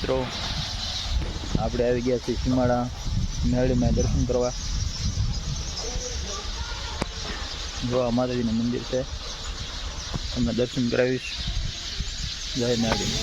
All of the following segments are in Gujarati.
મિત્રો, આપણે આવી ગયા છીએ સીમાડા મેળીમાં દર્શન કરવા. જો આ માતાજીનું મંદિર છે, તમને દર્શન કરાવીશ. જય મેળી.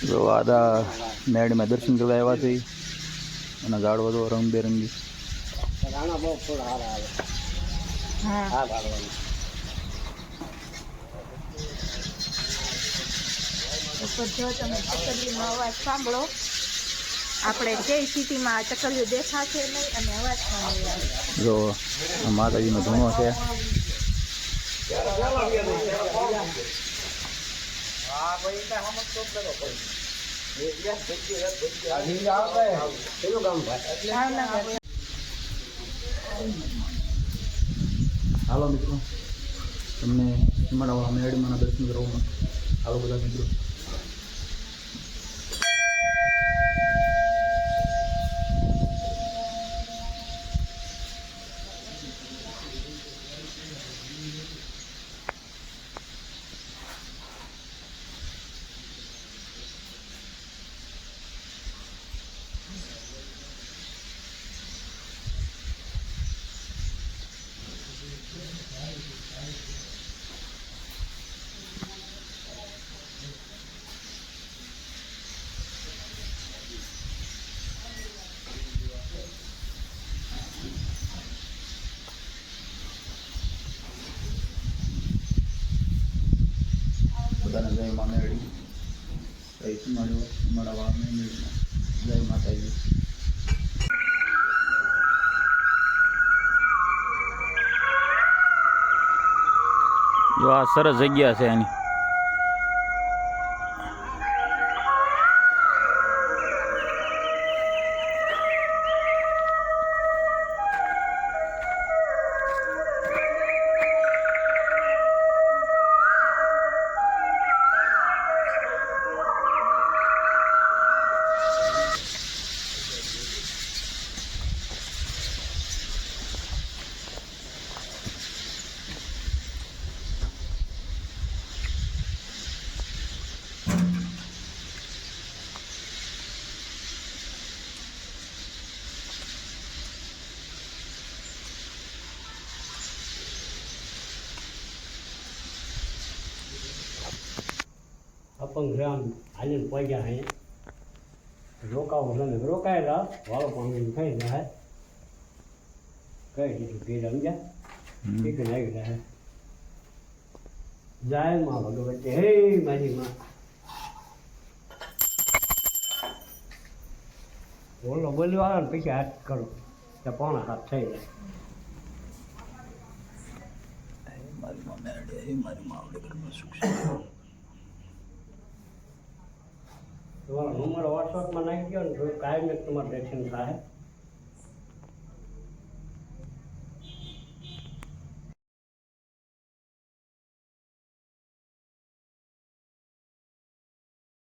જો આદા મેળીમાં દર્શન કરવા આવ્યા છે અને ઝાડવા તો રંગબેરંગી. રાણા બહુ ફૂલ હારા આવે. હા ગાડવાનું ઉપર જો તમે ચકલીનો અવાજ સાંભળો. આપણે જે સિટીમાં ચકલીઓ દેખાશે નહીં અને અવાજ પણ નહીં આવે. જો માતાજીનો ધૂણો છે. હાલો મિત્રો, તમને સીમાડા મેળીમાંના દર્શન કરવામાં હાલો બધા મિત્રો. બધાને જય મા મેળી, જય સીમાડા મેળીમાં જય માતાજી. જો આ સરસ જગ્યા છે એની. અપંગ ગ્રામ હાલીને પહોંચ્યા અહીંયા રોકાવું તમે રોકાયેલા વાળો પાણી ખાઈ રહ્યા કઈ દીધું ઘેર સમજ્યા ઠીક આવી રહ્યા જાય માં ભગવતી હે મારી માં બોલો બોલવા આવે ને પછી હાથ કરો તો પોણા હાથ થઈ જાય. મારી માં મેળી, મારી માં આવડે ઘરમાં સુખ તમારો નંબર વોટ્સઅપમાં નાખી દો ને કાયમ તમારે દર્શન થાય.